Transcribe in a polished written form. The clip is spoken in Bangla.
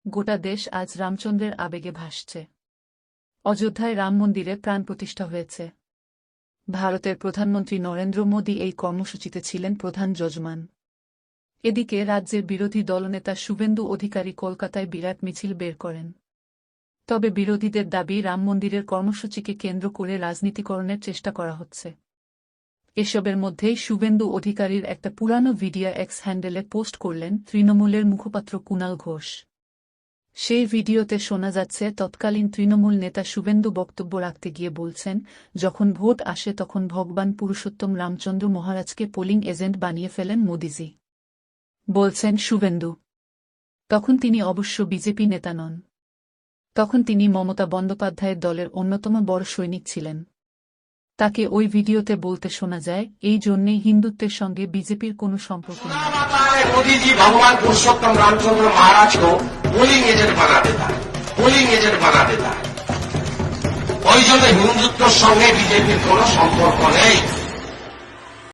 গোটা দেশ আজ রামচন্দ্রের আবেগে ভাসছে। অযোধ্যায় রাম মন্দিরে প্রাণ প্রতিষ্ঠা হয়েছে। ভারতের প্রধানমন্ত্রী নরেন্দ্র মোদী এই কর্মসূচিতে ছিলেন প্রধান যজমান। এদিকে রাজ্যের বিরোধী দলনেতা শুভেন্দু অধিকারী কলকাতায় বিরাট মিছিল বের করেন। তবে বিরোধীদের দাবি রাম মন্দিরের কর্মসূচিকে কেন্দ্র করে রাজনীতিকরণের চেষ্টা করা হচ্ছে। এসবের মধ্যেই শুভেন্দু অধিকারীর একটা পুরানো ভিডিও এক্স হ্যান্ডেলে পোস্ট করলেন তৃণমূলের মুখপাত্র কুণাল ঘোষ। সেই ভিডিওতে শোনা যাচ্ছে তৎকালীন তৃণমূল নেতা শুভেন্দু বক্তব্য রাখতে গিয়ে বলছেন, যখন ভোট আসে তখন ভগবান পুরুষোত্তম রামচন্দ্র মহারাজকে পোলিং এজেন্ট বানিয়ে ফেলেন মোদিজি। বলছেন শুভেন্দু। তখন তিনি অবশ্য বিজেপি নেতা নন। তখন তিনি মমতা বন্দ্যোপাধ্যায়ের দলের অন্যতম বড় সৈনিক ছিলেন। তাকে ওই ভিডিওতে বলতে শোনা যায়, এই জন্যেই হিন্দুত্বের সঙ্গে বিজেপির কোনো সম্পর্ক নেই। मोदी भगवान पुरुषोत्तम रामचंद्र महाराज को पोलिंग एजेंट बना देता है, पोलिंग एजेंट बना देता है। ওই জন্য হিন্দুত্বের সঙ্গে বিজেপির কোনো সম্পর্ক নেই।